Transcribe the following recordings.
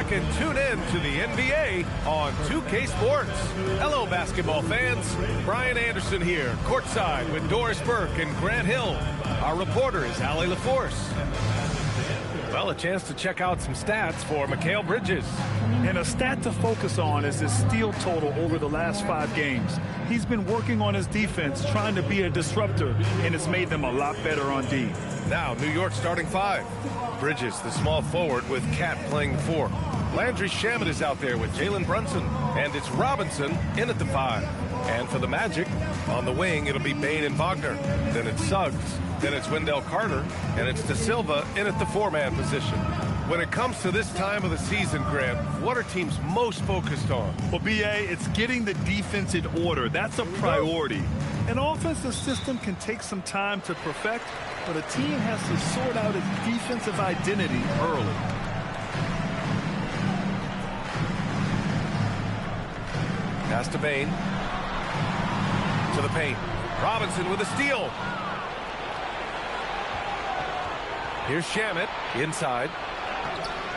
back and tune in to the NBA on 2K Sports. Hello, basketball fans. Brian Anderson here, courtside with Doris Burke and Grant Hill. Our reporter is Allie LaForce. Well, a chance to check out some stats for Mikal Bridges. And a stat to focus on is his steal total over the last 5 games. He's been working on his defense, trying to be a disruptor, and it's made them a lot better on D. Now, New York starting 5. Bridges, the small forward, with Cat playing the 4. Landry Shamet is out there with Jalen Brunson, and it's Robinson in at the 5. And for the Magic, on the wing, it'll be Bane and Wagner. Then it's Suggs. Then it's Wendell Carter, and it's De Silva in at the 4-man position. When it comes to this time of the season, Grant, what are teams most focused on? Well, B.A., it's getting the defense in order. That's a priority. An offensive system can take some time to perfect, but a team has to sort out its defensive identity early. Pass to Bane. To the paint. Robinson with a steal. Here's Shamet inside.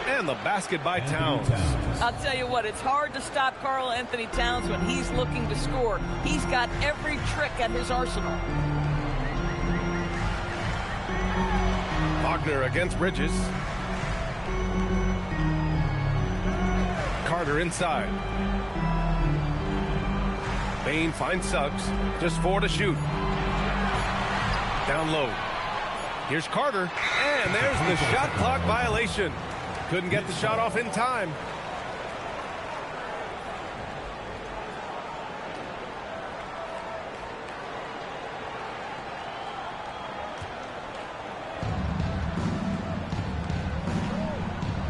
And the basket by Towns. I'll tell you what, it's hard to stop Karl Anthony Towns when he's looking to score. He's got every trick at his arsenal. Wagner against Bridges. Carter inside. Bane finds Suggs. Just 4 to shoot. Down low. Here's Carter. And there's the shot clock violation. Couldn't get the shot off in time.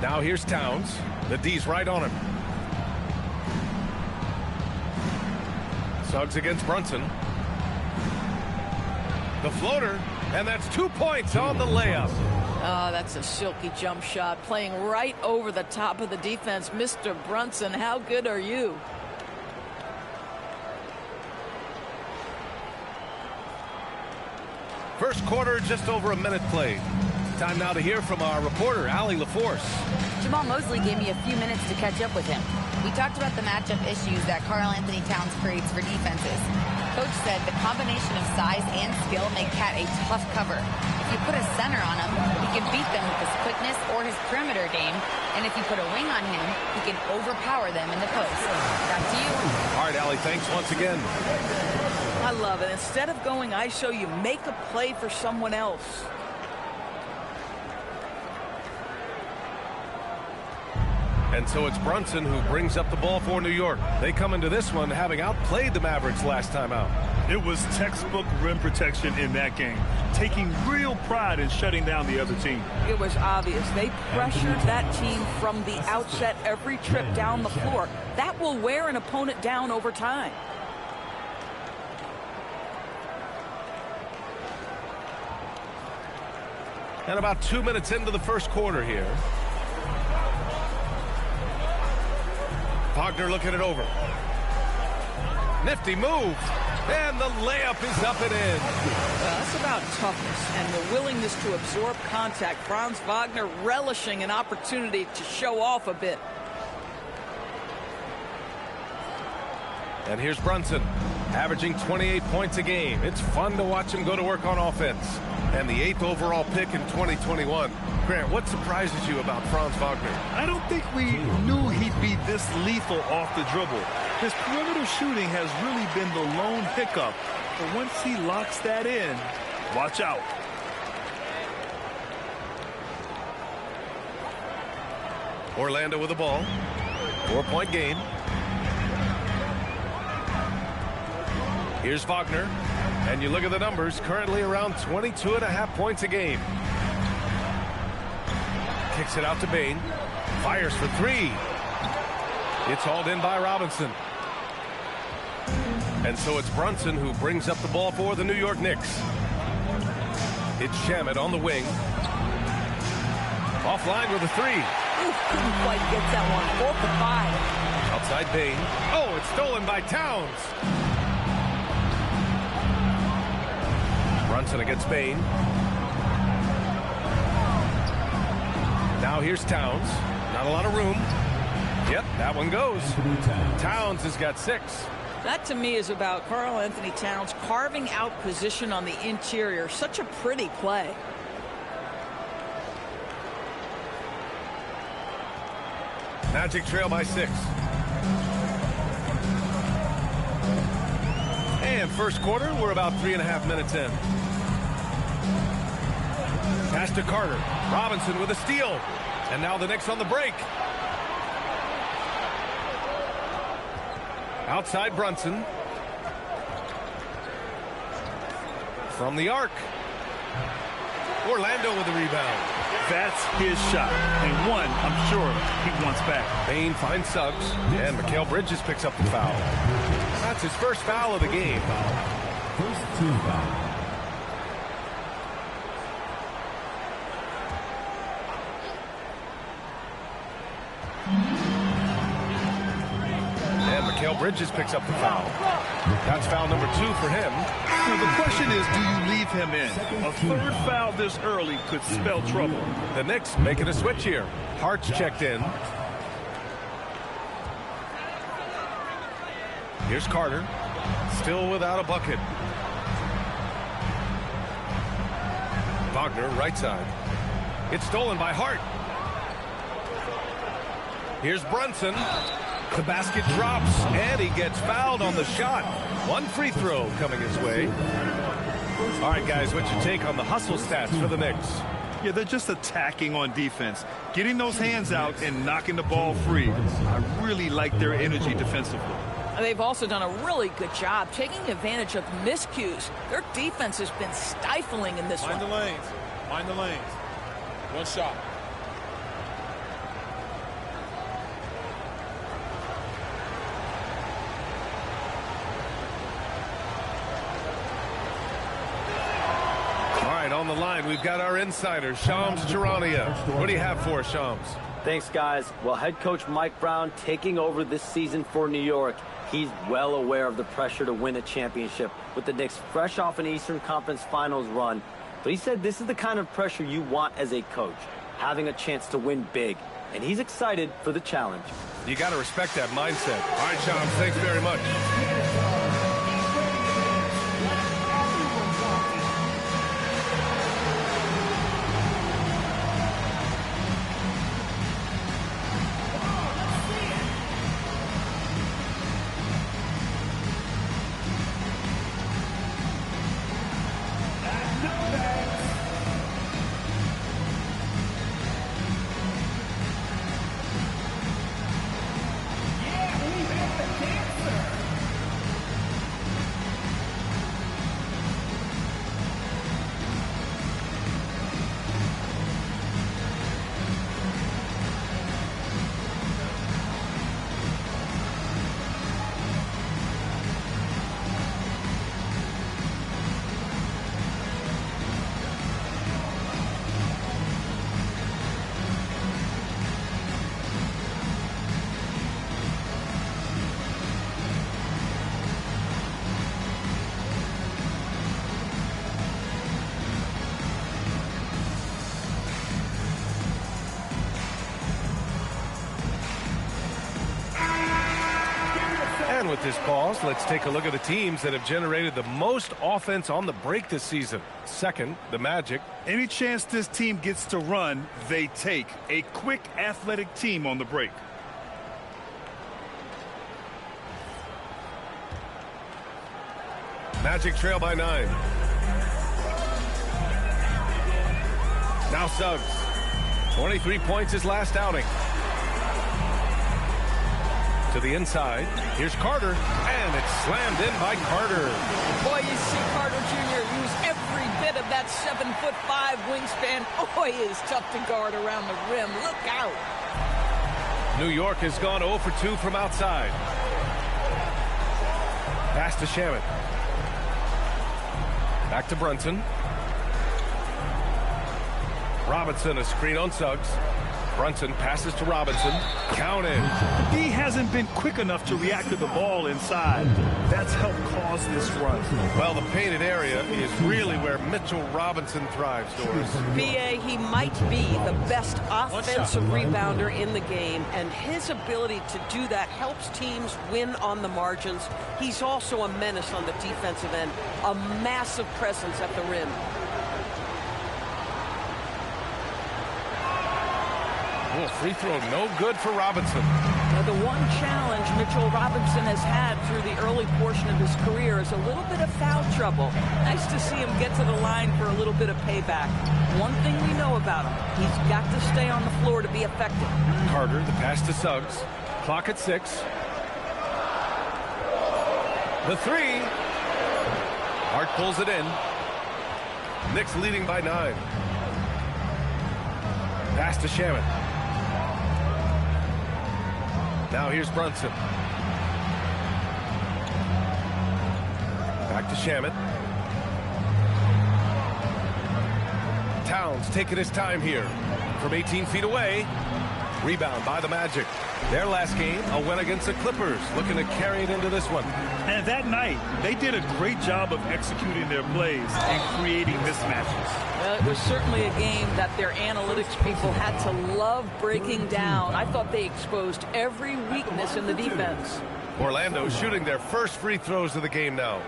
Now here's Towns. The D's right on him. Suggs against Brunson. The floater, and that's 2 points on the layup. Oh, that's a silky jump shot, playing right over the top of the defense. Mr. Brunson, how good are you? First quarter, just over a minute played. Time now to hear from our reporter, Allie LaForce. Jamal Mosley gave me a few minutes to catch up with him. We talked about the matchup issues that Karl Anthony Towns creates for defenses. Coach said the combination of size and skill make Cat a tough cover. If you put a center on him, he can beat them with his quickness or his perimeter game. And if you put a wing on him, he can overpower them in the post. Back to you. All right, Allie, thanks once again. I love it. Instead of going ISO, you make a play for someone else. And so it's Brunson who brings up the ball for New York. They come into this one having outplayed the Mavericks last time out. It was textbook rim protection in that game, taking real pride in shutting down the other team. It was obvious. They pressured that team from the outset every trip down the floor. That will wear an opponent down over time. And about 2 minutes into the first quarter here. Wagner looking it over. Nifty move. And the layup is up and in. That's about toughness and the willingness to absorb contact. Franz Wagner relishing an opportunity to show off a bit. And here's Brunson, averaging 28 points a game. It's fun to watch him go to work on offense. And the 8th overall pick in 2021. Grant, what surprises you about Franz Wagner? I don't think we knew he'd be this lethal off the dribble. His perimeter shooting has really been the lone hiccup. But once he locks that in, watch out. Orlando with the ball. 4-point game. Here's Wagner. And you look at the numbers, currently around 22.5 points a game. Kicks it out to Bane. Fires for 3. It's hauled in by Robinson. And so it's Brunson who brings up the ball for the New York Knicks. It's Shamet on the wing. Offline with a 3. Couldn't quite get that one. 4 for 5. Outside Bane. Oh, it's stolen by Towns. Brunson against Bane. Now here's Towns. Not a lot of room. That one goes. Towns has got 6. That to me is about Karl Anthony Towns carving out position on the interior. Such a pretty play. Magic trail by 6. And first quarter, we're about 3.5 minutes in. Pass to Carter. Robinson with a steal. And now the Knicks on the break. Outside Brunson. From the arc. Orlando with the rebound. That's his shot. And one, I'm sure, he wants back. Bain finds Suggs. And Mikal Bridges picks up the foul. That's his first foul of the game. First team foul. Mikal Bridges picks up the foul. That's foul number 2 for him. Now the question is, do you leave him in? A third foul this early could spell trouble. The Knicks making a switch here. Hart's checked in. Here's Carter. Still without a bucket. Wagner, right side. It's stolen by Hart. Here's Brunson. The basket drops, and he gets fouled on the shot. One free throw coming his way. All right, guys, what's your take on the hustle stats for the Knicks? Yeah, they're just attacking on defense, getting those hands out and knocking the ball free. I really like their energy defensively. They've also done a really good job taking advantage of miscues. Their defense has been stifling in this one. Mind the lanes. Mind the lanes. One shot. On the line, we've got our insider, Shams Charania. What do you have for us, Shams? Thanks, guys. Well, head coach Mike Brown taking over this season for New York. He's well aware of the pressure to win a championship with the Knicks fresh off an Eastern Conference Finals run. But he said this is the kind of pressure you want as a coach, having a chance to win big. And he's excited for the challenge. You got to respect that mindset. All right, Shams, thanks very much. And with this pause, let's take a look at the teams that have generated the most offense on the break this season. Second, the Magic. Any chance this team gets to run, they take. A quick, athletic team on the break. Magic trail by 9. Now Suggs. 23 points his last outing. To the inside. Here's Carter. And it's slammed in by Carter. Boy, you see Carter Jr. use every bit of that 7'5" wingspan. Boy, it is tough to guard around the rim. Look out. New York has gone 0 for 2 from outside. Pass to Shaman. Back to Brunson. Robinson, a screen on Suggs. Brunson passes to Robinson. Counted. He hasn't been quick enough to react to the ball inside. That's helped cause this run. Well, the painted area is really where Mitchell Robinson thrives, Doris. B.A., he might be the best offensive rebounder in the game, and his ability to do that helps teams win on the margins. He's also a menace on the defensive end, a massive presence at the rim. Oh, free throw no good for Robinson. Now, the one challenge Mitchell Robinson has had through the early portion of his career is a little bit of foul trouble. Nice to see him get to the line for a little bit of payback. One thing we know about him, he's got to stay on the floor to be effective. Carter, the pass to Suggs. Clock at 6. The 3. Hart pulls it in. Knicks leading by 9. Pass to Shaman. Now here's Brunson. Back to Shaman. Towns taking his time here. From 18 feet away. Rebound by the Magic. Their last game, a win against the Clippers. Looking to carry it into this one. And that night, they did a great job of executing their plays and creating mismatches. Well, it was certainly a game that their analytics people had to love breaking down. I thought they exposed every weakness in the defense. Orlando shooting their first free throws of the game now.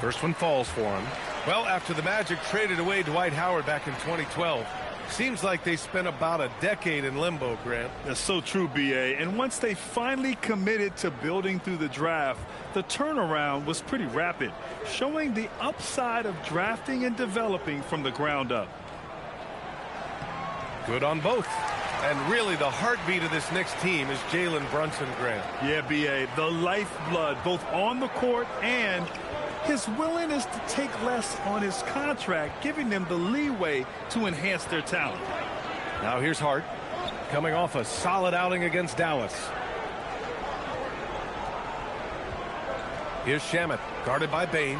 First one falls for him. Well, after the Magic traded away Dwight Howard back in 2012, seems like they spent about a decade in limbo, Grant. That's so true, B.A. And once they finally committed to building through the draft, the turnaround was pretty rapid, showing the upside of drafting and developing from the ground up. Good on both. And really the heartbeat of this Knicks team is Jalen Brunson, Grant. Yeah, B.A., the lifeblood, both on the court and his willingness to take less on his contract, giving them the leeway to enhance their talent. Now here's Hart, coming off a solid outing against Dallas. Here's Shamet, guarded by Bain.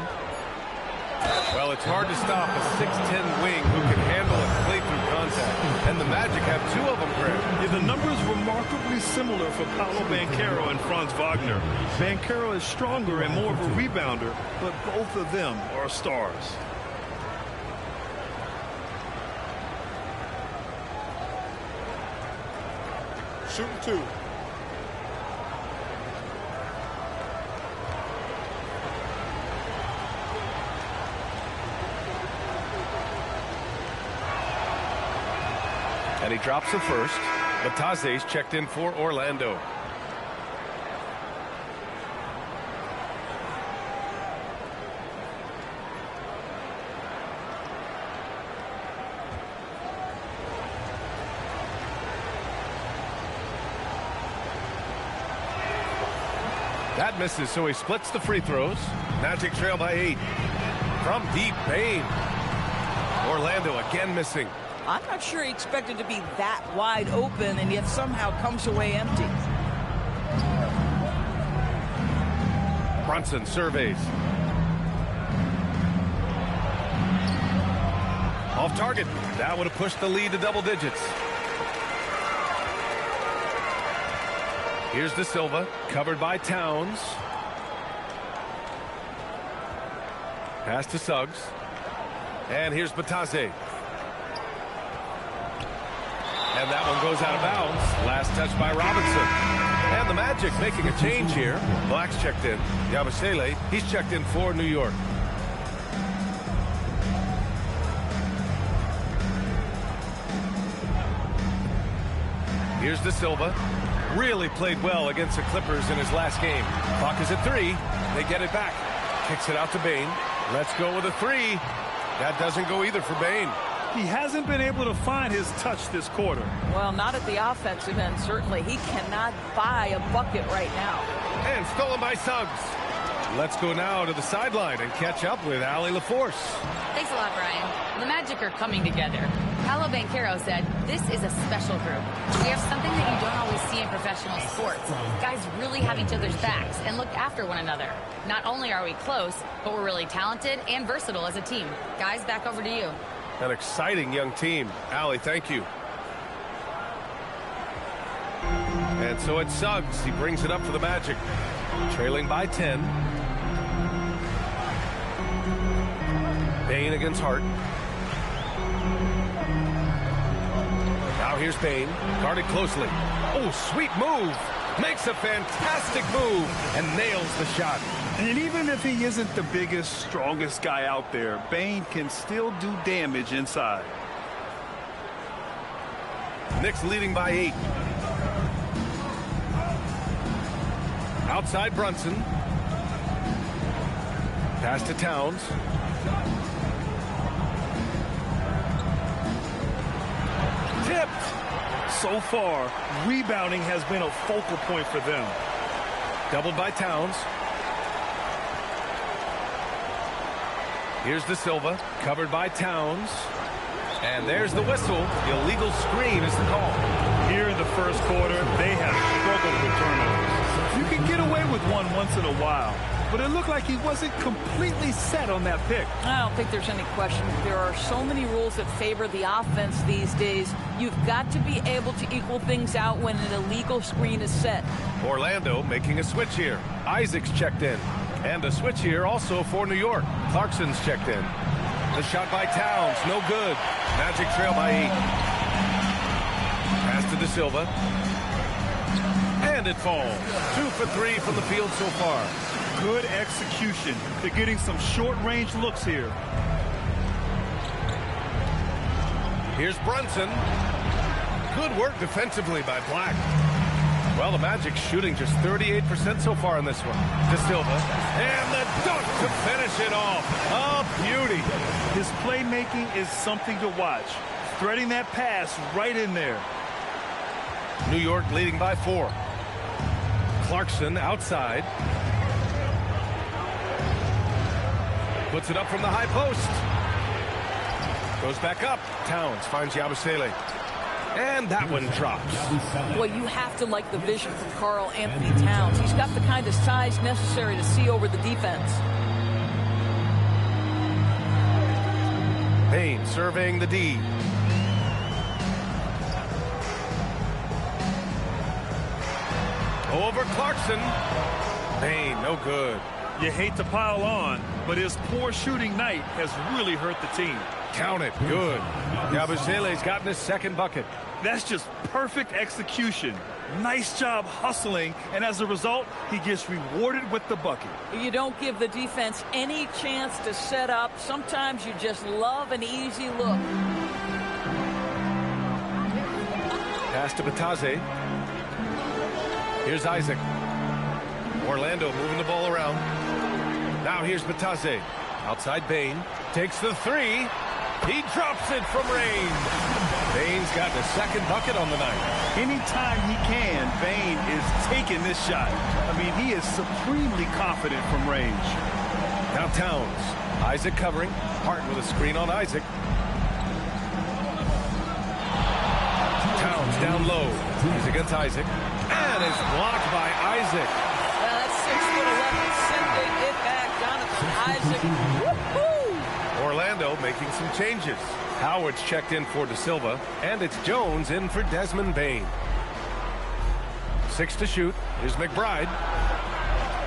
Well, it's hard to stop a 6'10 wing who can handle and play through contact. And the Magic have 2 of them, Grant. Yeah, the numbers remarkably similar for Paolo Banchero and Franz Wagner. Banchero is stronger and more of a rebounder, but both of them are stars. Shooting 2. And he drops the first. Batase's checked in for Orlando. That misses, so he splits the free throws. Magic trail by 8. From deep, Bain. Orlando again missing. I'm not sure he expected to be that wide open and yet somehow comes away empty. Brunson surveys. Off target. That would have pushed the lead to double digits. Here's De Silva, covered by Towns. Pass to Suggs. And here's Batase. And that one goes out of bounds. Last touch by Robinson. And the Magic making a change here. Black's checked in. Yabusele, he's checked in for New York. Here's De Silva. Really played well against the Clippers in his last game. Clock is at 3. They get it back. Kicks it out to Bain. Let's go with a 3. That doesn't go either for Bain. He hasn't been able to find his touch this quarter. Well, not at the offensive end, certainly. He cannot buy a bucket right now. And stolen by Suggs. Let's go now to the sideline and catch up with Allie LaForce. Thanks a lot, Brian. The Magic are coming together. Paolo Banchero said, "This is a special group. We have something that you don't always see in professional sports. Guys really have each other's backs and look after one another. Not only are we close, but we're really talented and versatile as a team." Guys, back over to you. An exciting young team. Allie, thank you. And so it's Suggs. He brings it up for the Magic. Trailing by 10. Bane against Hart. Now here's Bane. Guarded closely. Oh, sweet move. Makes a fantastic move and nails the shot. And even if he isn't the biggest, strongest guy out there, Bane can still do damage inside. Knicks leading by 8. Outside Brunson. Pass to Towns. Tipped. So far, rebounding has been a focal point for them. Doubled by Towns. Here's De Silva, covered by Towns. And there's the whistle. Illegal screen is the call. Here in the first quarter, they have struggled with turnovers. You can get away with one once in a while, but it looked like he wasn't completely set on that pick. I don't think there's any question. There are so many rules that favor the offense these days. You've got to be able to equal things out when an illegal screen is set. Orlando making a switch here. Isaac's checked in. And a switch here also for New York. Clarkson's checked in. The shot by Towns, no good. Magic trail by 8. Pass to De Silva. And it falls. 2 for 3 from the field so far. Good execution. They're getting some short-range looks here. Here's Brunson. Good work defensively by Black. Well, the Magic shooting just 38% so far in this one. De Silva. And the dunk to finish it off. A beauty. His playmaking is something to watch. Threading that pass right in there. New York leading by 4. Clarkson outside. Puts it up from the high post. Goes back up. Towns finds Yabusele. And that one drops. Boy, you have to like the vision from Karl Anthony Towns. He's got the kind of size necessary to see over the defense. Bane surveying the D. Over Clarkson. Bane, no good. You hate to pile on, but his poor shooting night has really hurt the team. Count it. Good. Yabusele's gotten his second bucket. That's just perfect execution. Nice job hustling, and as a result, he gets rewarded with the bucket. You don't give the defense any chance to set up. Sometimes you just love an easy look. Pass to Batase. Here's Isaac. Orlando moving the ball around. Now here's Batase. Outside Bane. Takes the 3. He drops it from range. Bane's got the second bucket on the night. Anytime he can, Bane is taking this shot. I mean, he is supremely confident from range. Now Towns. Isaac covering. Hart with a screen on Isaac. Towns down low. He's against Isaac. And is blocked by Isaac. Well, that's 6'11", sending it back. Jonathan Isaac. Woo-hoo! Orlando making some changes. Howard's checked in for De Silva, and it's Jones in for Desmond Bane. 6 to shoot. Here's McBride.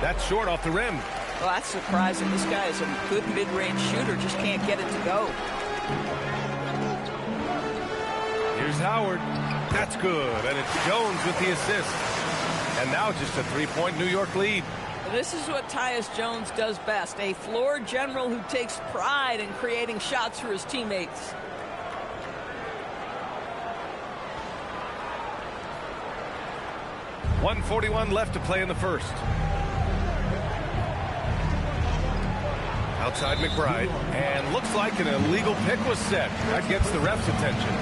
That's short off the rim. Well, that's surprising. This guy is a good mid-range shooter, just can't get it to go. Here's Howard. That's good, and it's Jones with the assist. And now just a 3-point New York lead. This is what Tyus Jones does best, a floor general who takes pride in creating shots for his teammates. .141 left to play in the first. Outside McBride, and looks like an illegal pick was set. That gets the ref's attention.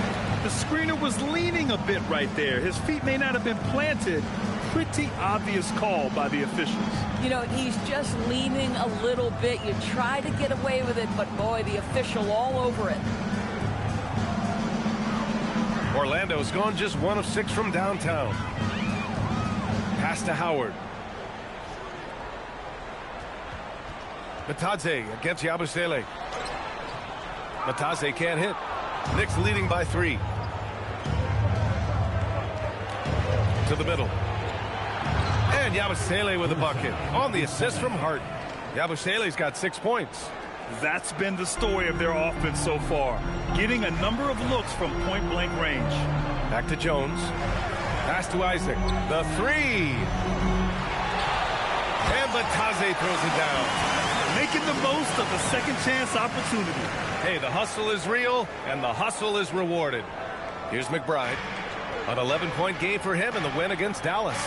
The screener was leaning a bit right there. His feet may not have been planted. Pretty obvious call by the officials. You know, he's just leaning a little bit. You try to get away with it, but boy, the official all over it. Orlando's gone just 1 of 6 from downtown. Pass to Howard. Matadze against Yabusele. Matadze can't hit. Knicks leading by 3. To the middle. And Yabusele with a bucket on the assist from Hart. Yabusele's got 6 points. That's been the story of their offense so far, getting a number of looks from point-blank range. Back to Jones. Pass to Isaac. The 3. And Matadze throws it down. Making the most of the second chance opportunity. Hey, the hustle is real, and the hustle is rewarded. Here's McBride. An 11-point game for him in the win against Dallas.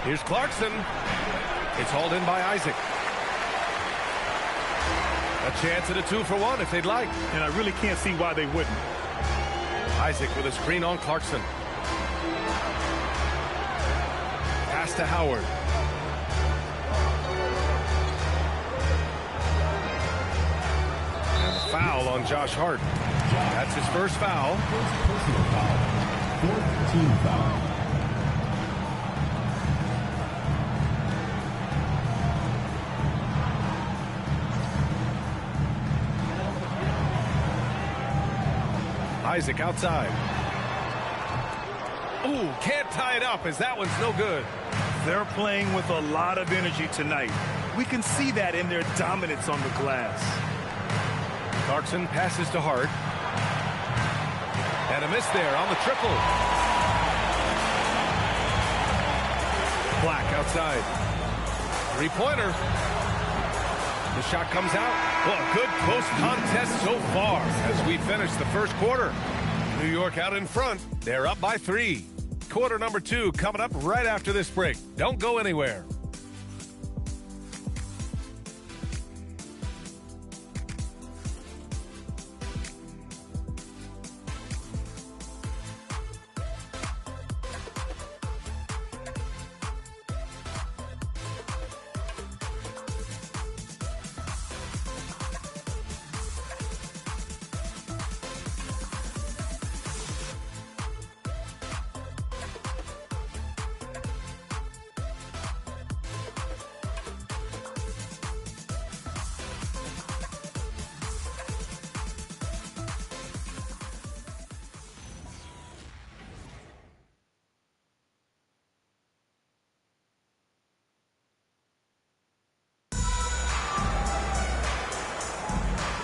Here's Clarkson. It's hauled in by Isaac. A chance at a 2-for-1 if they'd like. And I really can't see why they wouldn't. Isaac with a screen on Clarkson. Pass to Howard. And a foul on Josh Hart. That's his first foul. Personal foul. 4th team foul. Isaac outside. Ooh, can't tie it up as that one's no good. They're playing with a lot of energy tonight. We can see that in their dominance on the glass. Clarkson passes to Hart. And a miss there on the triple. Black outside. 3-pointer. The shot comes out. Well, good close contest so far as we finish the first quarter. New York out in front. They're up by 3. Quarter number 2 coming up right after this break. Don't go anywhere.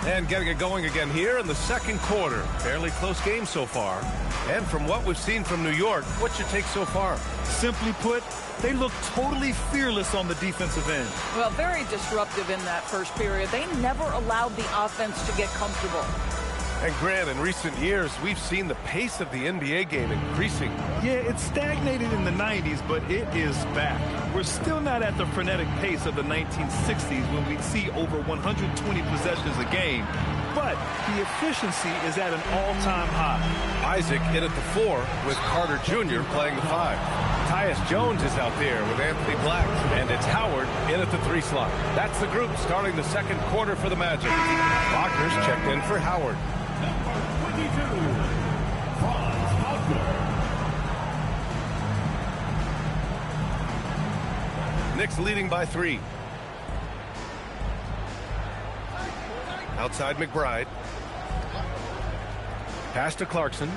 And getting it going again here in the second quarter. Fairly close game so far. And from what we've seen from New York, what's your take so far? Simply put, they look totally fearless on the defensive end. Well, very disruptive in that first period. They never allowed the offense to get comfortable. And Grant, in recent years, we've seen the pace of the NBA game increasing. Yeah, it stagnated in the 90s, but it is back. We're still not at the frenetic pace of the 1960s when we'd see over 120 possessions a game. But the efficiency is at an all-time high. Isaac in at the 4 with Carter Jr. playing the 5. Tyus Jones is out there with Anthony Black. And it's Howard in at the 3 slot. That's the group starting the second quarter for the Magic. Wagner's checked in for Howard. Number 22, Franz Wagner. Knicks leading by 3. Outside McBride. Pass to Clarkson.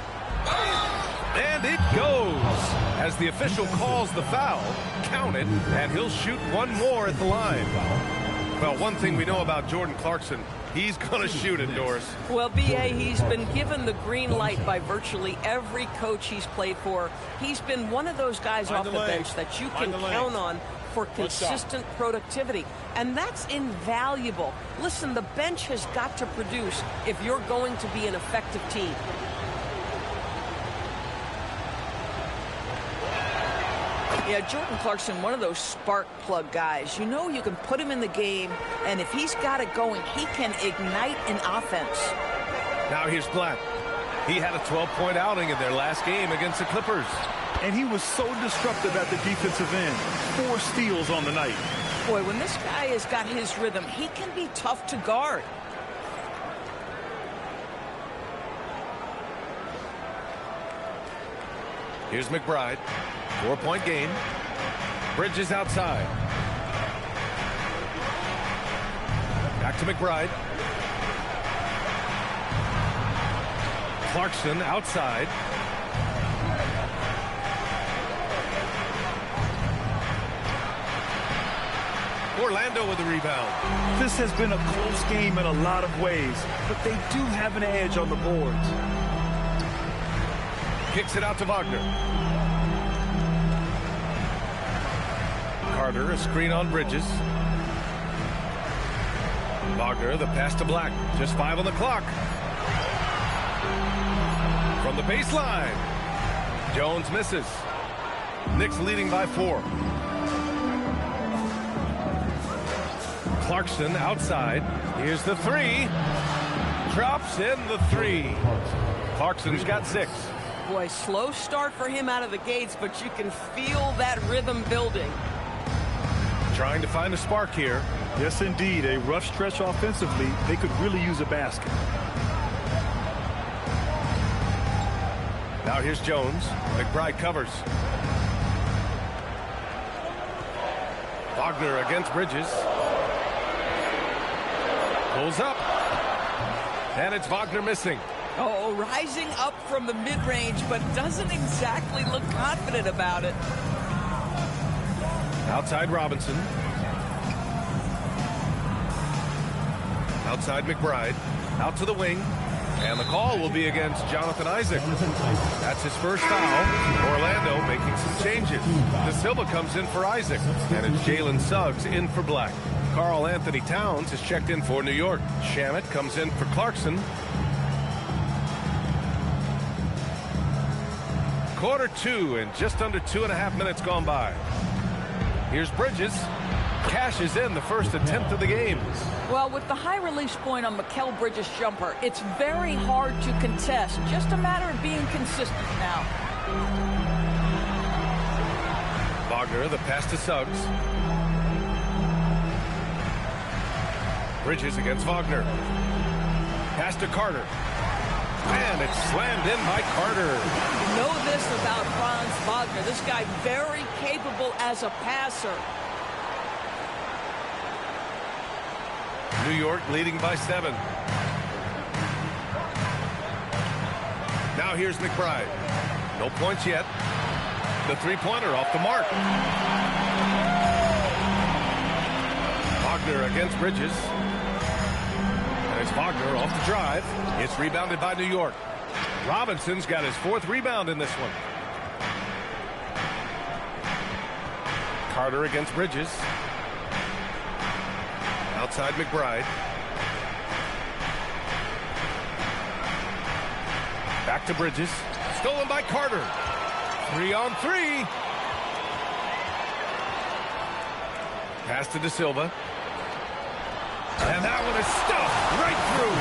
And it goes. As the official calls the foul, counted, and he'll shoot one more at the line. Well, one thing we know about Jordan Clarkson, he's going to shoot it, Doris. Well, B.A., he's been given the green light by virtually every coach he's played for. He's been one of those guys off the bench that you can count on for consistent productivity. And that's invaluable. Listen, the bench has got to produce if you're going to be an effective team. Yeah, Jordan Clarkson, one of those spark plug guys. You know you can put him in the game, and if he's got it going, he can ignite an offense. Now here's Black. He had a 12-point outing in their last game against the Clippers. And he was so disruptive at the defensive end. 4 steals on the night. Boy, when this guy has got his rhythm, he can be tough to guard. Here's McBride. 4-point game. Bridges outside. Back to McBride. Clarkson outside. Orlando with the rebound. This has been a close game in a lot of ways, but they do have an edge on the boards. Kicks it out to Wagner. Carter, a screen on Bridges. Wagner, the pass to Black. Just 5 on the clock. From the baseline. Jones misses. Knicks leading by 4. Clarkson outside. Here's the 3. Drops in the 3. Clarkson's got 6. Boy, slow start for him out of the gates, but you can feel that rhythm building. Trying to find a spark here. Yes, indeed. A rough stretch offensively. They could really use a basket. Now here's Jones. McBride covers. Wagner against Bridges. Pulls up. And it's Wagner missing. Oh, rising up from the mid-range, but doesn't exactly look confident about it. Outside Robinson. Outside McBride. Out to the wing. And the call will be against Jonathan Isaac. That's his first foul. Orlando making some changes. De Silva comes in for Isaac. And it's Jalen Suggs in for Black. Karl Anthony Towns is checked in for New York. Shamet comes in for Clarkson. Quarter 2 and just under 2.5 minutes gone by. Here's Bridges. Cashes in the first attempt of the game. Well, with the high release point on Mikal Bridges' jumper, it's very hard to contest. Just a matter of being consistent now. Wagner, the pass to Suggs. Bridges against Wagner. Pass to Carter. And it's slammed in by Carter. You know this about Franz Wagner. This guy very capable as a passer. New York leading by 7. Now here's McBride. No points yet. The three-pointer off the mark. Wagner against Bridges. And it's Wagner off the drive. It's rebounded by New York. Robinson's got his 4th rebound in this one. Carter against Bridges. Outside McBride. Back to Bridges. Stolen by Carter. 3-on-3. Pass to De Silva. And that one is stuffed right through.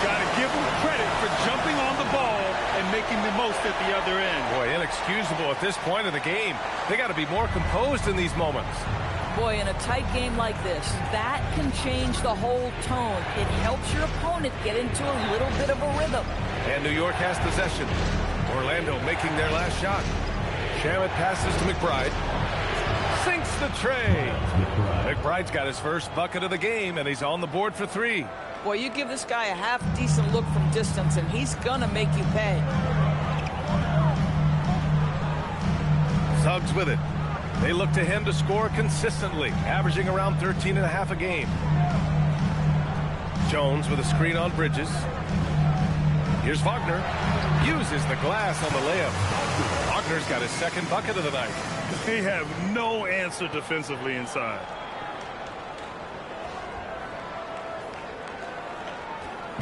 Got to give him credit for jumping on the ball and making the most at the other end. Boy, inexcusable at this point of the game. They got to be more composed in these moments. Boy, in a tight game like this, that can change the whole tone. It helps your opponent get into a little bit of a rhythm. And New York has possession. Orlando making their last shot. Shamet passes to McBride. Sinks the tray. McBride's got his first bucket of the game, and he's on the board for 3. Boy, you give this guy a half-decent look from distance, and he's going to make you pay. Suggs with it. They look to him to score consistently, averaging around 13.5 a game. Jones with a screen on Bridges. Here's Wagner. Uses the glass on the layup. Wagner's got his 2nd bucket of the night. They have no answer defensively inside.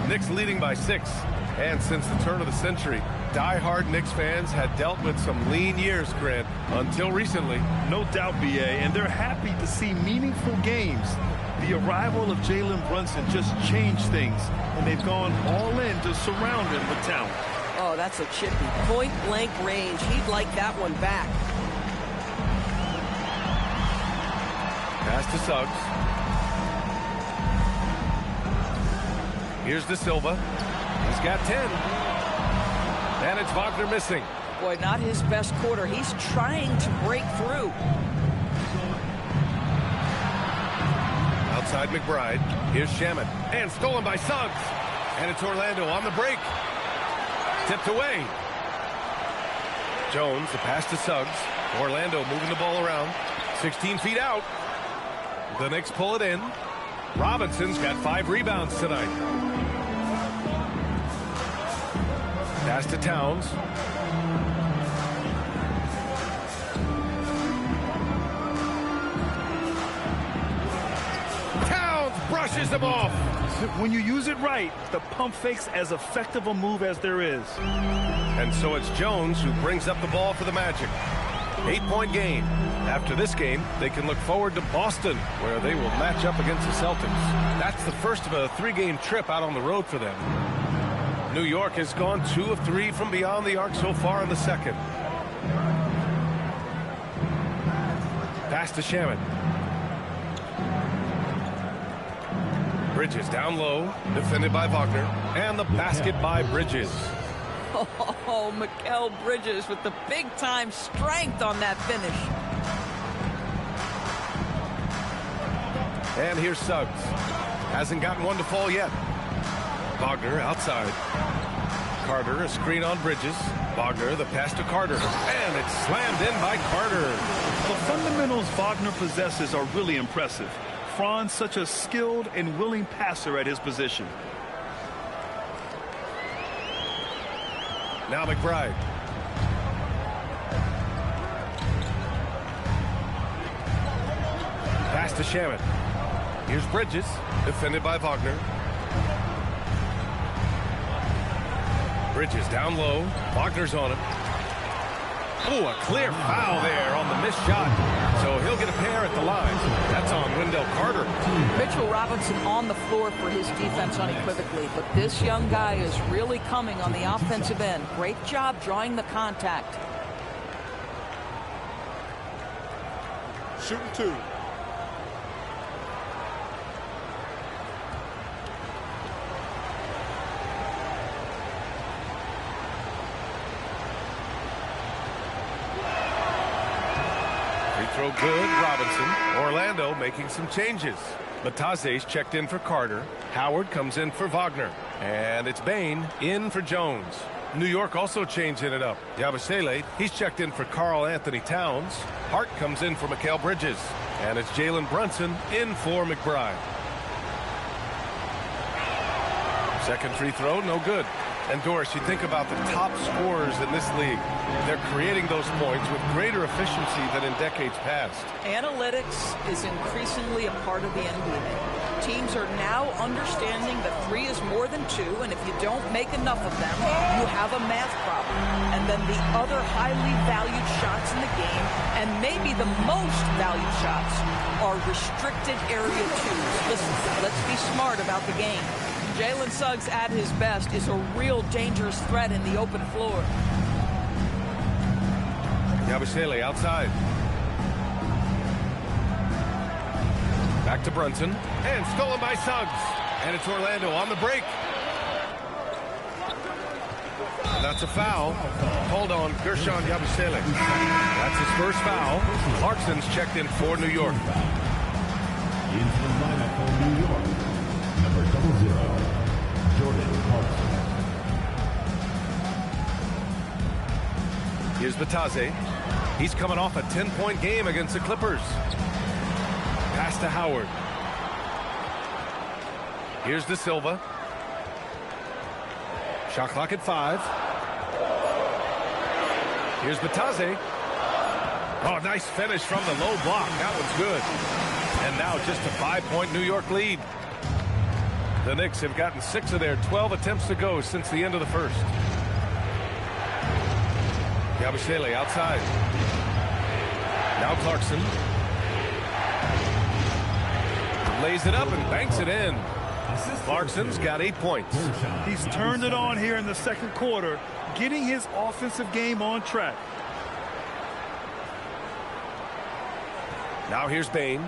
Knicks leading by 6. And since the turn of the century, die-hard Knicks fans had dealt with some lean years, Grant, until recently. No doubt, BA, and they're happy to see meaningful games. The arrival of Jalen Brunson just changed things, and they've gone all in to surround him with talent. Oh, that's a chippy. Point-blank range. He'd like that one back. Pass to Suggs. Here's De Silva. He's got 10. And it's Wagner missing. Boy, not his best quarter. He's trying to break through. Outside McBride. Here's Shamet. And stolen by Suggs. And it's Orlando on the break. Tipped away. Jones, the pass to Suggs. Orlando moving the ball around. 16 feet out. The Knicks pull it in. Robinson's got 5 rebounds tonight. Pass to Towns. Towns brushes them off. When you use it right, the pump fake's as effective a move as there is. And so it's Jones who brings up the ball for the Magic. 8-point game. After this game, they can look forward to Boston, where they will match up against the Celtics. That's the first of a 3-game trip out on the road for them. New York has gone 2 of 3 from beyond the arc so far in the second. Pass to Shamet. Bridges down low, defended by Wagner, and the basket by Bridges. Oh, Mikal Bridges with the big-time strength on that finish. And here's Suggs. Hasn't gotten one to fall yet. Wagner outside. Carter, a screen on Bridges. Wagner, the pass to Carter. And it's slammed in by Carter. The fundamentals Wagner possesses are really impressive. Franz, such a skilled and willing passer at his position. Now McBride. Pass to Shamet. Here's Bridges, defended by Wagner. Bridges down low. Wagner's on him. Oh, a clear foul there on the missed shot. So he'll get a pair at the line. That's on Wendell Carter. Mitchell Robinson on the floor for his defense unequivocally, but this young guy is really coming on the offensive end. Great job drawing the contact. Shooting 2. Throw good, Robinson. Orlando making some changes. Mataze's checked in for Carter. Howard comes in for Wagner. And it's Bain in for Jones. New York also changing it up. Yabusele, he's checked in for Karl Anthony Towns. Hart comes in for Mikal Bridges. And it's Jalen Brunson in for McBride. Second free throw, no good. And Doris, you think about the top scorers in this league. They're creating those points with greater efficiency than in decades past. Analytics is increasingly a part of the NBA. Teams are now understanding that 3 is more than 2, and if you don't make enough of them, you have a math problem. And then the other highly valued shots in the game, and maybe the most valued shots, are restricted area 2s. Listen, let's be smart about the game. Jalen Suggs at his best is a real dangerous threat in the open floor. Yabusele outside. Back to Brunson. And stolen by Suggs. And it's Orlando on the break. And that's a foul. Hold on, Gershon Yabusele. That's his first foul. Clarkson's checked in for New York. Into the lineup for New York, number 00, Jordan Clarkson. Here's Bataze. He's coming off a 10-point game against the Clippers. Pass to Howard. Here's De Silva. Shot clock at 5. Here's Bataze. Oh, nice finish from the low block. That one's good. And now just a 5-point New York lead. The Knicks have gotten 6 of their 12 attempts to go since the end of the first. Yabusele outside. Now Clarkson. Lays it up and banks it in. Clarkson's got 8 points. He's turned it on here in the second quarter, getting his offensive game on track. Now here's Bain.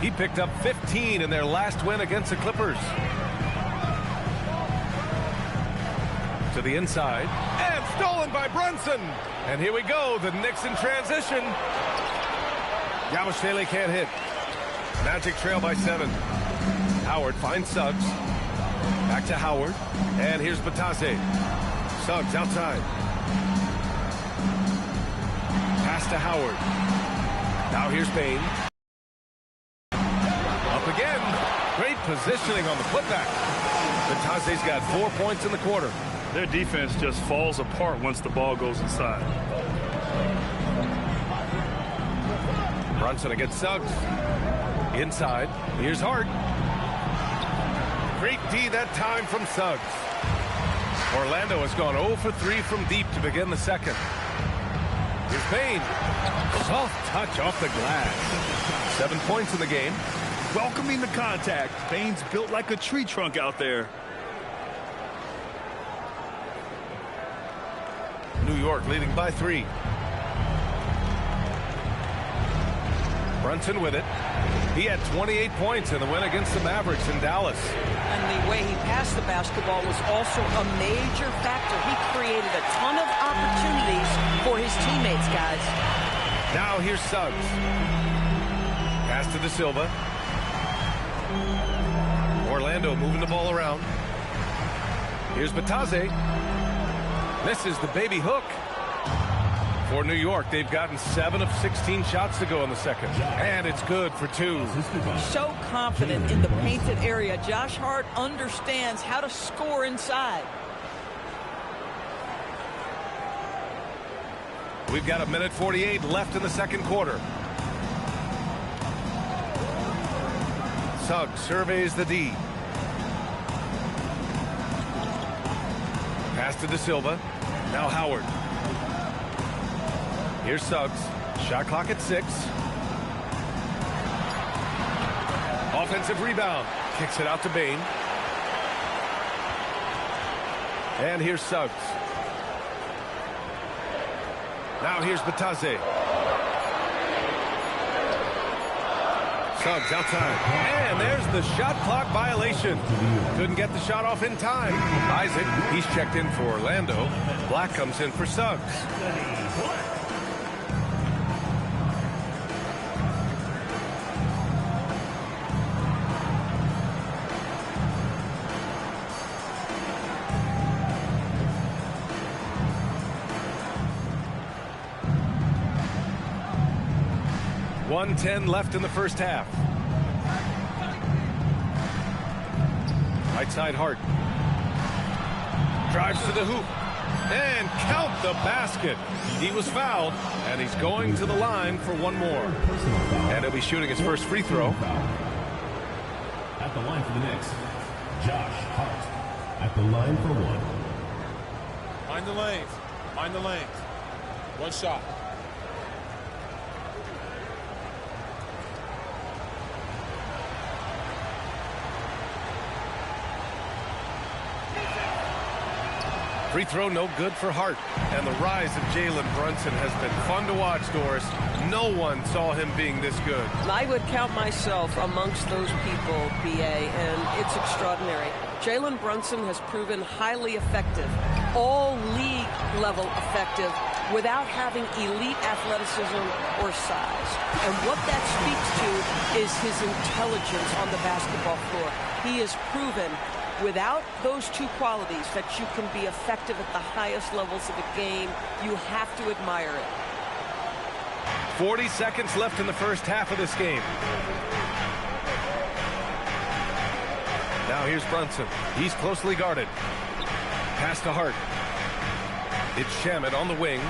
He picked up 15 in their last win against the Clippers. To the inside. And stolen by by Brunson. And here we go, the Knicks in transition. Yabusele can't hit. Magic trail by 7. Howard finds Suggs. Back to Howard. And here's Batase. Suggs outside. Pass to Howard. Now here's Payne. Up again. Great positioning on the putback. Batase's got 4 points in the quarter. Their defense just falls apart once the ball goes inside. Brunson against Suggs. Inside. Here's Hart. Great D that time from Suggs. Orlando has gone 0 for 3 from deep to begin the second. Here's Payne. Soft touch off the glass. 7 points in the game. Welcoming the contact. Payne's built like a tree trunk out there. New York leading by 3. Brunson with it. He had 28 points in the win against the Mavericks in Dallas. And the way he passed the basketball was also a major factor. He created a ton of opportunities for his teammates, guys. Now here's Suggs. Pass to De Silva. Orlando moving the ball around. Here's Batase. Misses the baby hook. For New York, they've gotten 7 of 16 shots to go in the second. And it's good for 2. So confident in the painted area. Josh Hart understands how to score inside. We've got 1:48 left in the second quarter. Suggs surveys the D. Pass to De Silva. Now Howard. Here's Suggs. Shot clock at 6. Offensive rebound. Kicks it out to Bane. And here's Suggs. Now here's Batase. Suggs outside. And there's the shot clock violation. Couldn't get the shot off in time. Isaac, he's checked in for Orlando. Black comes in for Suggs. .110 left in the first half. Right side Hart. Drives to the hoop. And count the basket. He was fouled, and he's going to the line for one more. And he'll be shooting his first free throw. At the line for the Knicks, Josh Hart. At the line for 1. Mind the lanes. Mind the lanes. One shot. Free throw no good for Hart. And the rise of Jalen Brunson has been fun to watch, Doris. No one saw him being this good. I would count myself amongst those people, B.A., and it's extraordinary. Jalen Brunson has proven highly effective, all league level effective, without having elite athleticism or size. And what that speaks to is his intelligence on the basketball floor. He has proven without those two qualities that you can be effective at the highest levels of the game. You have to admire it. 40 seconds left in the first half of this game. Now here's Brunson. He's closely guarded. Pass to Hart. It's Shamet on the wing.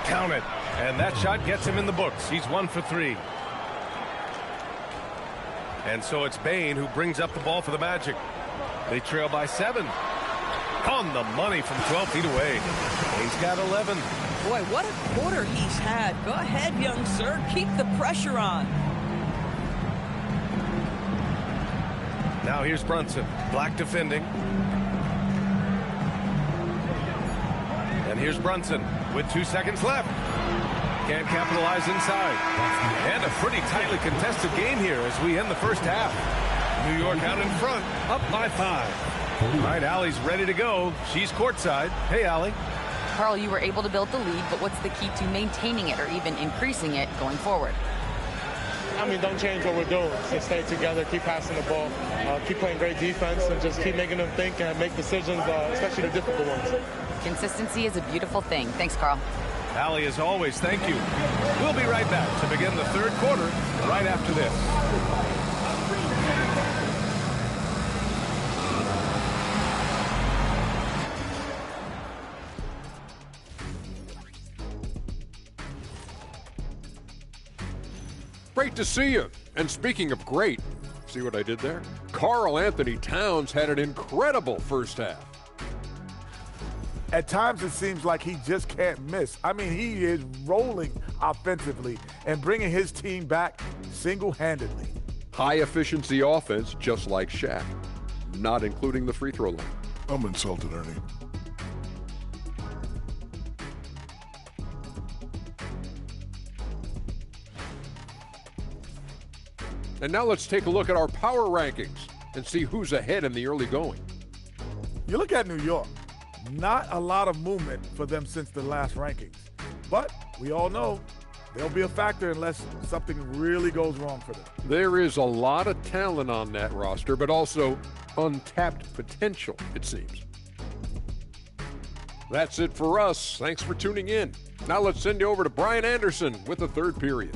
Count it. And that shot gets him in the books. He's 1 for 3. And so it's Bane who brings up the ball for the Magic. They trail by 7. On the money from 12 feet away. Bane's got 11. Boy, what a quarter he's had. Go ahead, young sir. Keep the pressure on. Now here's Brunson. Black defending. And here's Brunson with 2 seconds left. Can't capitalize inside. And a pretty tightly contested game here as we end the first half. New York out in front, up by 5. All right, Allie's ready to go. She's courtside. Hey, Allie. Carl, you were able to build the lead, but what's the key to maintaining it or even increasing it going forward? I mean, don't change what we're doing. Just stay together, keep passing the ball, keep playing great defense, and just keep making them think and make decisions, especially the difficult ones. Consistency is a beautiful thing. Thanks, Carl. Allie, as always, thank you. We'll be right back to begin the third quarter right after this. Great to see you. And speaking of great, see what I did there? Karl Anthony Towns had an incredible first half. At times it seems like he just can't miss. I mean, he is rolling offensively and bringing his team back single-handedly. High-efficiency offense, just like Shaq, not including the free throw line. I'm insulted, Ernie. And now let's take a look at our power rankings and see who's ahead in the early going. You look at New York, not a lot of movement for them since the last rankings. But we all know they'll be a factor unless something really goes wrong for them. There is a lot of talent on that roster, but also untapped potential, it seems. That's it for us. Thanks for tuning in. Now let's send you over to Brian Anderson with the third period.